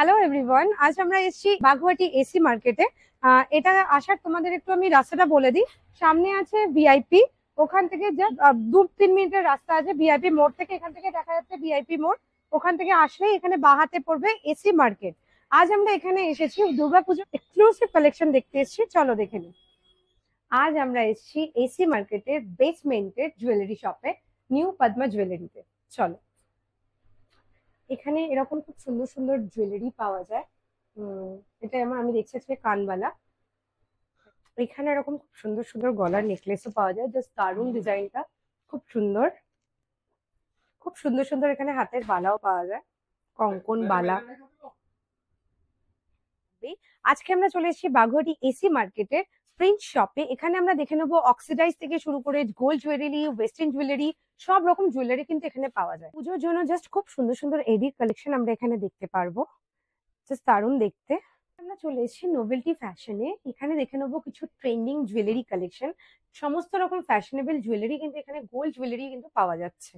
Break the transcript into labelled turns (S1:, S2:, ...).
S1: Hello everyone, আজ আমরা এসেছি বাগুয়াটি এসি মার্কেটে। এটা আসার তোমাদের একটু আমি রাস্তাটা বলে দিই। সামনে আছে ভিআইপি, ওখান থেকে যা 2-3 মিনিটের রাস্তা আছে। ভিআইপি মোড় থেকে, এখান থেকে দেখা যাচ্ছে ভিআইপি মোড়। ওখান থেকে আসলেই এখানে বাহাতে পড়বে এসি মার্কেট। আজ আমরা এখানে এসেছি দুর্গাপুজোর এক্সক্লুসিভ কালেকশন দেখতে এসেছি, চলো দেখে নিই। আজ আমরা এসেছি এসি মার্কেটের বেসমেন্টের জুয়েলারি শপে, নিউ পদ্মা জুয়েলারিতে। চলো, এখানে এরকম খুব সুন্দর সুন্দর জুয়েলারি পাওয়া যায়। এটা আমি দেখছি আজকে কানবালা। এখানে এরকম খুব সুন্দর সুন্দর গলার নেকলেসও পাওয়া যায়, জাস্ট দারুণ ডিজাইনটা, খুব সুন্দর। খুব সুন্দর সুন্দর এখানে হাতের বালাও পাওয়া যায়, কঙ্কন বালা। আজকে আমরা চলে এসেছি বাগুয়াটি এসি মার্কেটের প্রিন্ট শপে। এখানে আমরা দেখে নেবো অক্সিডাইজ থেকে শুরু করে গোল্ড জুয়েলারি, ওয়েস্টার্ন জুয়েলারি, সব রকম জুয়েলারি কিন্তু এখানে পাওয়া যায়। পুজোর জন্য জাস্ট খুব সুন্দর সুন্দর এডি কালেকশন আমরা এখানে দেখতে পারবো, জাস্ট দারুণ দেখতে। আমরা চলে এসেছি নোভেলটি ফ্যাশনে। এখানে দেখে নেবো কিছু ট্রেন্ডিং জুয়েলারি কালেকশন। সমস্ত রকম ফ্যাশনেবল জুয়েলারি কিন্তু এখানে, গোল্ড জুয়েলারি কিন্তু পাওয়া যাচ্ছে।